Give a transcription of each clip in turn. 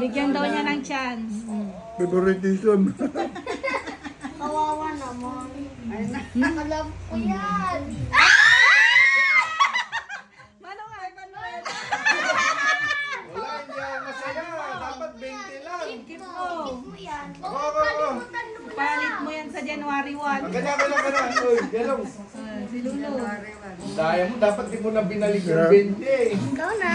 Bigyan daw niya ng chance. Favoritism. Kawawa naman. Alam ko yan. Manuel, Manuel. Wala, hindi ako masaya. Dapat 20 lang. Keep mo. Mo yan. Oo. Palit mo yan sa January 1. Ganyan. Uy, galong. Si Lulu. Daya mo, dapat di mo na binalik yung 20 eh. Ikaw na.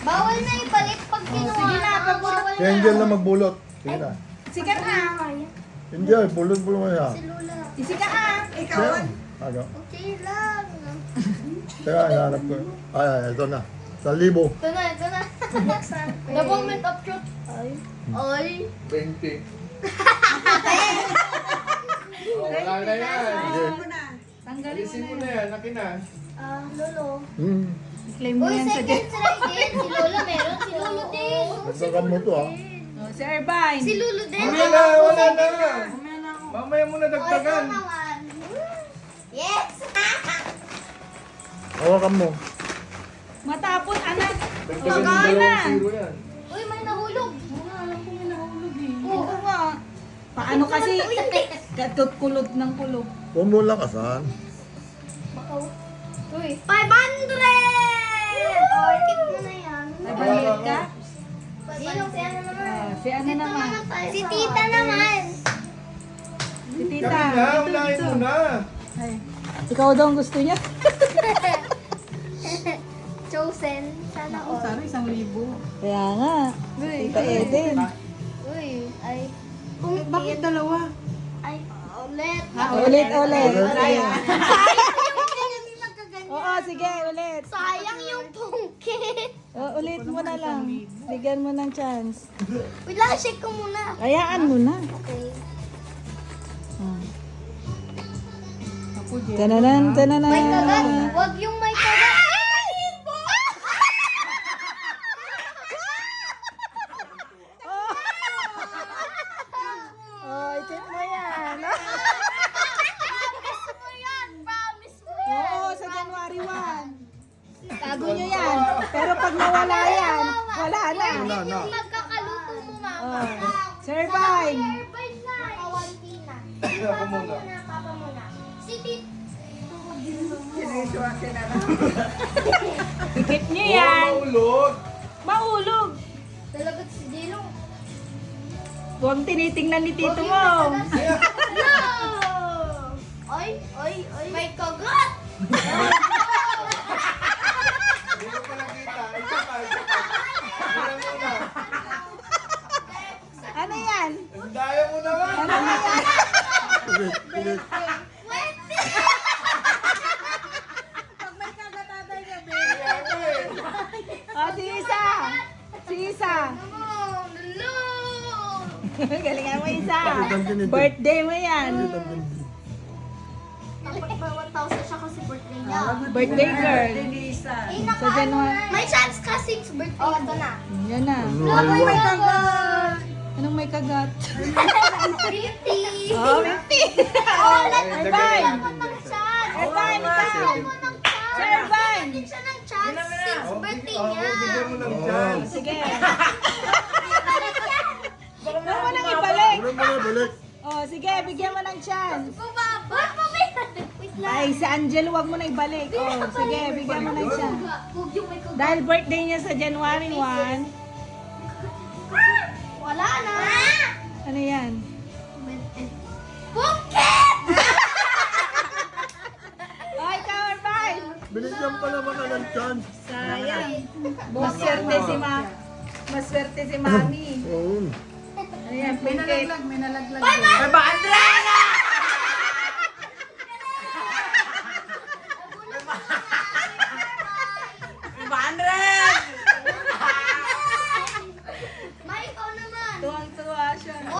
Bawal na ibalik pag kinuha. sige na, pagbulot. Si Angel na magbulot. Sige na. Sige na. Angel, bulot-bulot mo yan. Si Lula. Isi ka ha. Ikaw. Ano? Okay lang. Teka, hanap ko. Ay, ito na. 1,000. Ito na, ito na. The moment of truth. Ay. 20. Oh, wala na yan. Tanggalin Alisin mo mo na na yan. yan, akin na. Lolo. Claim mo Uy, yan sa second try din. Si Lolo meron. Si Lolo din. Nagdagam mo to ah. Si Irvine. Si Lolo din. Mamaya na, wala na. Mamaya mo na dagdagan. Yes! Hawakan mo. Matapon, anak. Dagdagan yung Magana. dalawang zero yan. Uy, may nahulog. Alam ko may nahulog eh. Oo. Oo nga. Paano kasi katot kulot ng kulog. Huwag mo lakasan. Uy. 500! Oh, tip mo na yan. Nabaliit ka? Sino? Si ano naman? Si ano naman? Si tita naman. Si tita. Kami na, Dito, unahin dito. mo na. Ay. Ikaw daw ang gusto niya. Chosen. Sana all. Sana 1,000. Kaya nga. Tita Eden. Uy, ay. Bakit dalawa? Ay, ulit. Ulit. Sayang Oo, sige, ulit. Sayang yung pungkit. Ulit mo na lang. Bigyan mo ng chance. Wait lang, shake ko muna. Hayaan mo na. Okay. Tananan, tananan. May kagat. Huwag yung may kagat. Oh, i-check mo yan. Promise mo yan. Promise mo yan. Oo, sa January 1. Tago nyo yan. Pero pag nawala yan, wala na. Wala na. Yung magkakaluto mo, mama. Oh. Sir Vine. Turbine na. Nakawanti na. Ako muna. Papa muna. Si Tit. Pikit nyo Oh, yan. maulog. Maulog. Dalagat si Dilo. Huwag tinitingnan ni tito mo. No! Oy, oy, oy. May kagat! Hindi ko pa nakita. Isa pa. Bilang mo na. Ano yan? Ang daya mo naman. Ano yan? Ulit, ulit. Wait! Kaya ko eh. Oh, si Isa. Si Isa. Oh, no! Galingan mo Isa. Tantin ito. Birthday mo yan. Dapat ba 1,000 siya kasi birthday niya? Birthday girl. Sa January. May chance kasi it's birthday. Oh, ito na. Yan na. Ano, may iwan. kagat! Anong may kagat? 50! Oh, 50. Oh, Irvine. mo ng chance! Irvine, ikaw. Lagyan mo ng chance! Sir Irvine. Lagyan siya ng chance since birthday niya! Bigyan mo ng chance. Sige. Huwag mo nang ibalik. Ano mo na, balik. Oh, sige, bigyan mo ng chance. Bumaba! Wait lang! Ay, si Angel, huwag mo na ibalik. Oh, sige, bigyan mo ng chance. Huwag yung may kagat! Dahil birthday niya sa January 1. Wala na! Ano yan? Bukit! Oh, ikaw, Irvine. Binigyan pa naman na ng chance. Sayang. Maswerte si Maswerte si Mami. Oo. Ayan, may nalaglag, may nalaglag. 500!